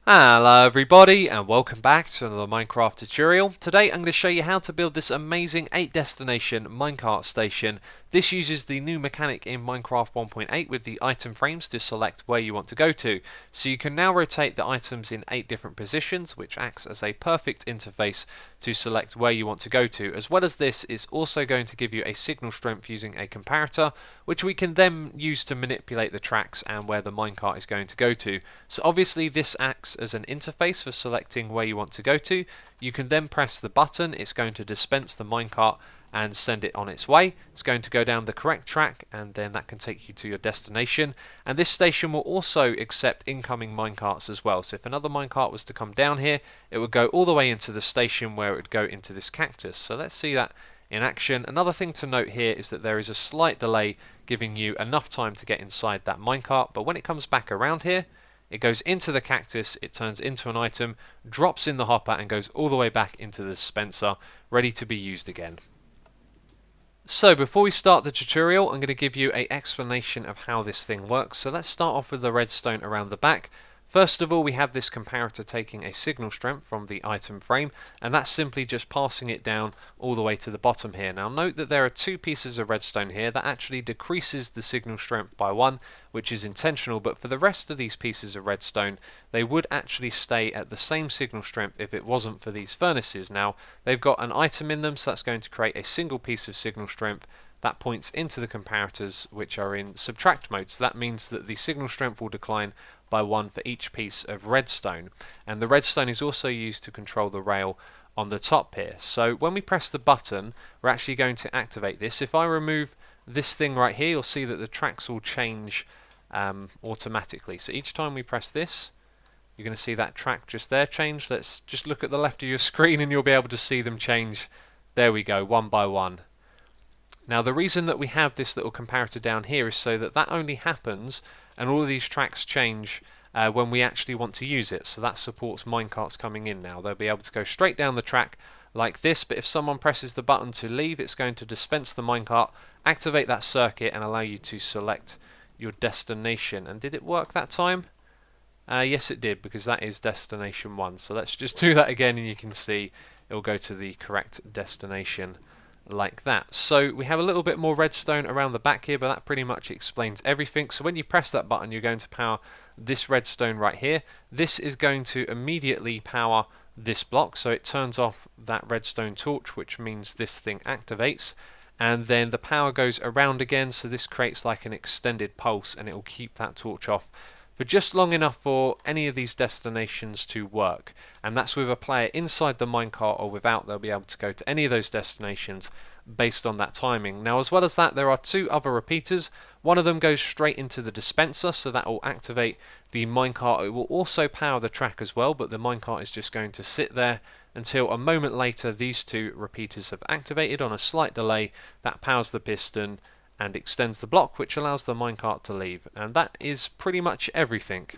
Hello everybody and welcome back to another Minecraft tutorial. Today I'm going to show you how to build this amazing 8 destination minecart station. This uses the new mechanic in Minecraft 1.8 with the item frames to select where you want to go to. So you can now rotate the items in 8 different positions, which acts as a perfect interface to select where you want to go to. As well as this, it's also going to give you a signal strength using a comparator, which we can then use to manipulate the tracks and where the minecart is going to go to. So obviously this acts as an interface for selecting where you want to go to. You can then press the button, it's going to dispense the minecart and send it on its way. It's going to go down the correct track and then that can take you to your destination. And this station will also accept incoming minecarts as well. So if another minecart was to come down here, it would go all the way into the station where it would go into this cactus. So let's see that in action. Another thing to note here is that there is a slight delay giving you enough time to get inside that minecart, but when it comes back around here, it goes into the cactus, it turns into an item, drops in the hopper and goes all the way back into the dispenser, ready to be used again. So before we start the tutorial, I'm going to give you an explanation of how this thing works. So let's start off with the redstone around the back. First of all, we have this comparator taking a signal strength from the item frame, and that's simply just passing it down all the way to the bottom here. Now note that there are 2 pieces of redstone here that actually decreases the signal strength by 1, which is intentional, but for the rest of these pieces of redstone, they would actually stay at the same signal strength if it wasn't for these furnaces. Now, they've got an item in them, so that's going to create a single piece of signal strength that points into the comparators, which are in subtract mode. So that means that the signal strength will decline by 1 for each piece of redstone. And the redstone is also used to control the rail on the top here. So when we press the button, we're actually going to activate this. If I remove this thing right here, you'll see that the tracks will change automatically. So each time we press this, you're going to see that track just there change. Let's just look at the left of your screen and you'll be able to see them change. There we go, one by one. Now the reason that we have this little comparator down here is so that only happens and all of these tracks change when we actually want to use it. So that supports minecarts coming in now. They'll be able to go straight down the track like this, but if someone presses the button to leave, it's going to dispense the minecart, activate that circuit and allow you to select your destination. And did it work that time? Yes it did, because that is destination 1. So let's just do that again and you can see it will go to the correct destination like that. So we have a little bit more redstone around the back here, but that pretty much explains everything. So when you press that button, you're going to power this redstone right here. This is going to immediately power this block, so it turns off that redstone torch, which means this thing activates, and then the power goes around again, so this creates like an extended pulse and it will keep that torch off for just long enough for any of these destinations to work. And that's with a player inside the minecart or without. They'll be able to go to any of those destinations based on that timing. Now as well as that, there are 2 other repeaters. One of them goes straight into the dispenser, so that will activate the minecart. It will also power the track as well, but the minecart is just going to sit there until a moment later these 2 repeaters have activated on a slight delay. That powers the piston and extends the block, which allows the minecart to leave. And that is pretty much everything.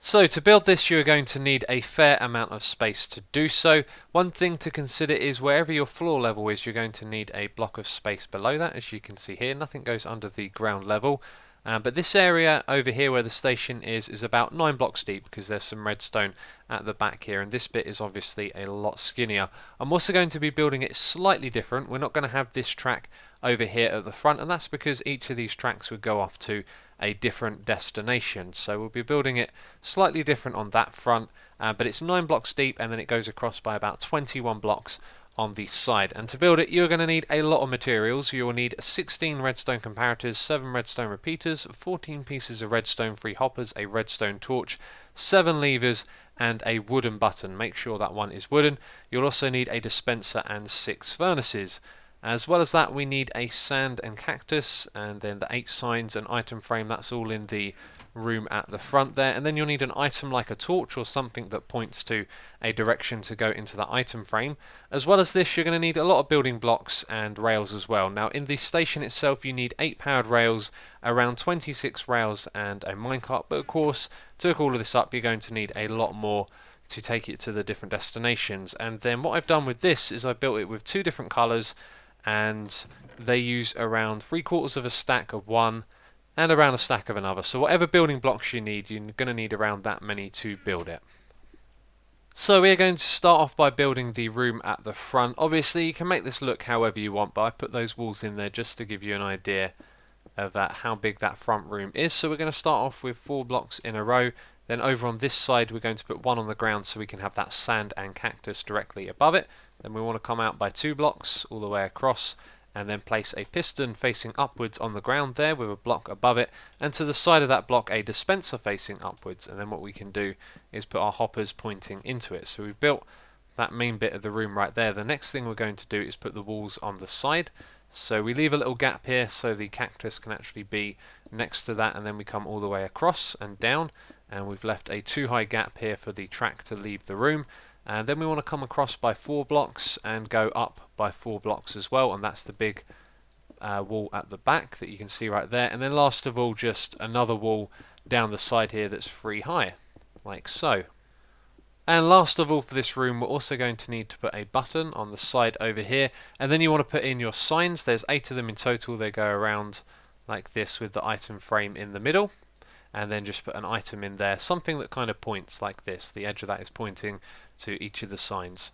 So to build this, you're going to need a fair amount of space to do so. One thing to consider is wherever your floor level is, you're going to need a block of space below that. As you can see here, nothing goes under the ground level. But this area over here where the station is about 9 blocks deep, because there's some redstone at the back here, and this bit is obviously a lot skinnier. I'm also going to be building it slightly different. We're not going to have this track over here at the front, and that's because each of these tracks would go off to a different destination. So we'll be building it slightly different on that front, but it's 9 blocks deep and then it goes across by about 21 blocks on the side. And to build it, you're going to need a lot of materials. You will need 16 redstone comparators, 7 redstone repeaters, 14 pieces of redstone free hoppers, a redstone torch, 7 levers and a wooden button. Make sure that one is wooden. You'll also need a dispenser and 6 furnaces. As well as that, we need a sand and cactus, and then the 8 signs and item frame. That's all in the room at the front there. And then you'll need an item like a torch or something that points to a direction to go into that item frame. As well as this, you're going to need a lot of building blocks and rails as well. Now in the station itself, you need 8 powered rails, around 26 rails and a minecart, but of course to hook all of this up you're going to need a lot more to take it to the different destinations. And then what I've done with this is I built it with 2 different colours, and they use around 3/4 of a stack of 1, and around a stack of another. So whatever building blocks you need, you're going to need around that many to build it. So we're going to start off by building the room at the front. Obviously you can make this look however you want, but I put those walls in there just to give you an idea of how big that front room is. So we're going to start off with 4 blocks in a row. Then over on this side we're going to put 1 on the ground so we can have that sand and cactus directly above it. Then we want to come out by 2 blocks all the way across, and then place a piston facing upwards on the ground there with a block above it, and to the side of that block a dispenser facing upwards. And then what we can do is put our hoppers pointing into it. So we've built that main bit of the room right there. The next thing we're going to do is put the walls on the side. So we leave a little gap here so the cactus can actually be next to that, and then we come all the way across and down, and we've left a 2 high gap here for the track to leave the room. And then we want to come across by 4 blocks and go up by 4 blocks as well, and that's the big wall at the back that you can see right there. And then last of all, just another wall down the side here that's 3 high, like so. And last of all, for this room we're also going to need to put a button on the side over here, and then you want to put in your signs. There's 8 of them in total. They go around like this with the item frame in the middle, and then just put an item in there, something that kind of points like this. The edge of that is pointing to each of the signs.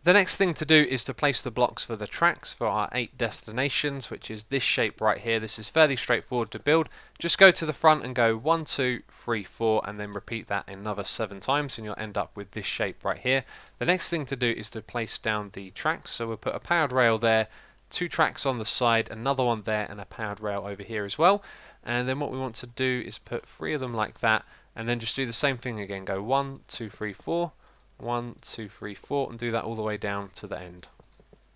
The next thing to do is to place the blocks for the tracks for our 8 destinations, which is this shape right here. This is fairly straightforward to build. Just go to the front and go 1, 2, 3, 4, and then repeat that another 7 times, and you'll end up with this shape right here. The next thing to do is to place down the tracks. So we'll put a powered rail there, 2 tracks on the side, another one there, and a powered rail over here as well. And then what we want to do is put 3 of them like that, and then just do the same thing again. Go 1, 2, 3, 4, 1, 2, 3, 4, and do that all the way down to the end.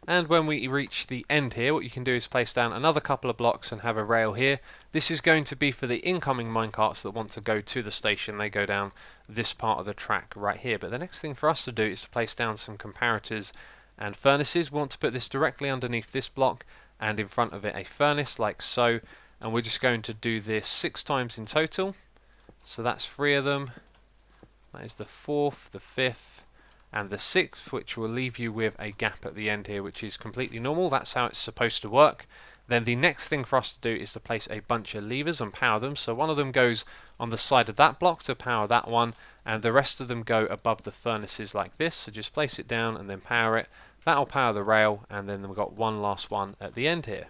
And when we reach the end here, what you can do is place down another couple of blocks and have a rail here. This is going to be for the incoming minecarts that want to go to the station. They go down this part of the track right here. But the next thing for us to do is to place down some comparators and furnaces. We want to put this directly underneath this block and in front of it a furnace like so. And we're just going to do this 6 times in total. So that's 3 of them. That is the 4th, the 5th, and the 6th, which will leave you with a gap at the end here, which is completely normal. That's how it's supposed to work. Then the next thing for us to do is to place a bunch of levers and power them. So one of them goes on the side of that block to power that one, and the rest of them go above the furnaces like this. So just place it down and then power it. That'll power the rail, and then we've got one last one at the end here.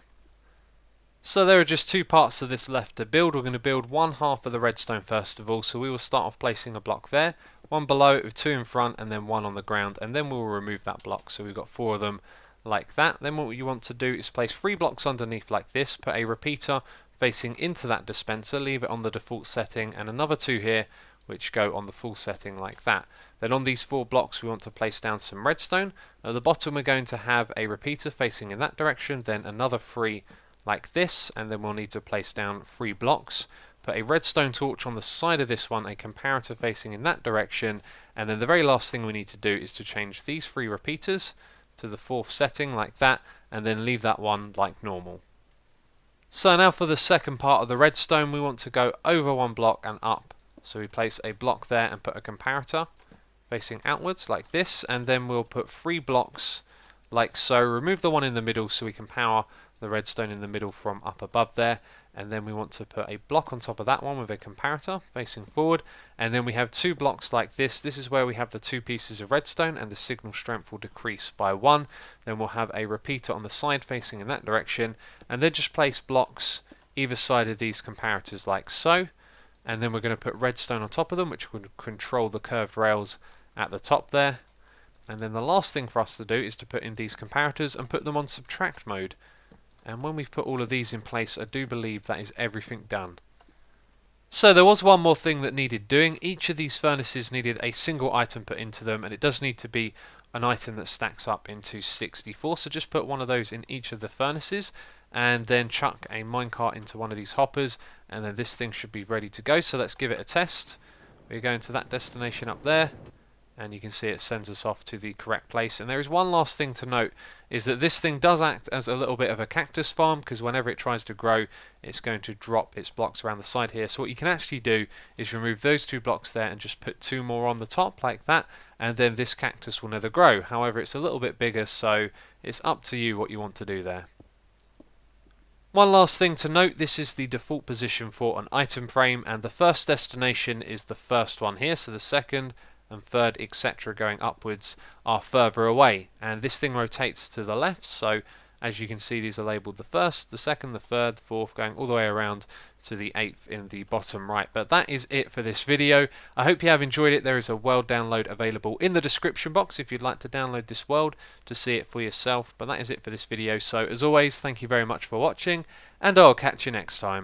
So there are just 2 parts of this left to build. We're going to build 1/2 of the redstone first of all. So we will start off placing a block there, 1 below it with 2 in front, and then 1 on the ground, and then we'll remove that block. So we've got 4 of them like that. Then what you want to do is place 3 blocks underneath like this, put a repeater facing into that dispenser, leave it on the default setting, and another 2 here which go on the full setting like that. Then on these 4 blocks we want to place down some redstone. At the bottom we're going to have a repeater facing in that direction, then another 3 like this, and then we'll need to place down 3 blocks. Put a redstone torch on the side of this one, a comparator facing in that direction, and then the very last thing we need to do is to change these 3 repeaters to the 4th setting like that, and then leave that one like normal. So now for the second part of the redstone, we want to go over 1 block and up. So we place a block there and put a comparator facing outwards like this, and then we'll put 3 blocks like so. Remove the one in the middle so we can power the redstone in the middle from up above there, and then we want to put a block on top of that one with a comparator facing forward, and then we have 2 blocks like this. This is where we have the 2 pieces of redstone, and the signal strength will decrease by 1. Then we'll have a repeater on the side facing in that direction, and then just place blocks either side of these comparators like so, and then we're going to put redstone on top of them, which will control the curved rails at the top there. And then the last thing for us to do is to put in these comparators and put them on subtract mode. And when we've put all of these in place, I do believe that is everything done. So there was one more thing that needed doing. Each of these furnaces needed a single item put into them, and it does need to be an item that stacks up into 64. So just put one of those in each of the furnaces, and then chuck a minecart into one of these hoppers, and then this thing should be ready to go. So let's give it a test. We're going to that destination up there, and you can see it sends us off to the correct place. And there is one last thing to note, is that this thing does act as a little bit of a cactus farm, because whenever it tries to grow, it's going to drop its blocks around the side here. So what you can actually do is remove those 2 blocks there and just put 2 more on the top like that, and then this cactus will never grow. However, it's a little bit bigger, so it's up to you what you want to do there. One last thing to note, this is the default position for an item frame, and the first destination is the first one here, so the second and third, etc., going upwards are further away, and this thing rotates to the left, so as you can see, these are labelled the first, the second, the third, fourth, going all the way around to the 8th in the bottom right. But that is it for this video. I hope you have enjoyed it. There is a world download available in the description box if you'd like to download this world to see it for yourself. But that is it for this video. So as always, thank you very much for watching, and I'll catch you next time.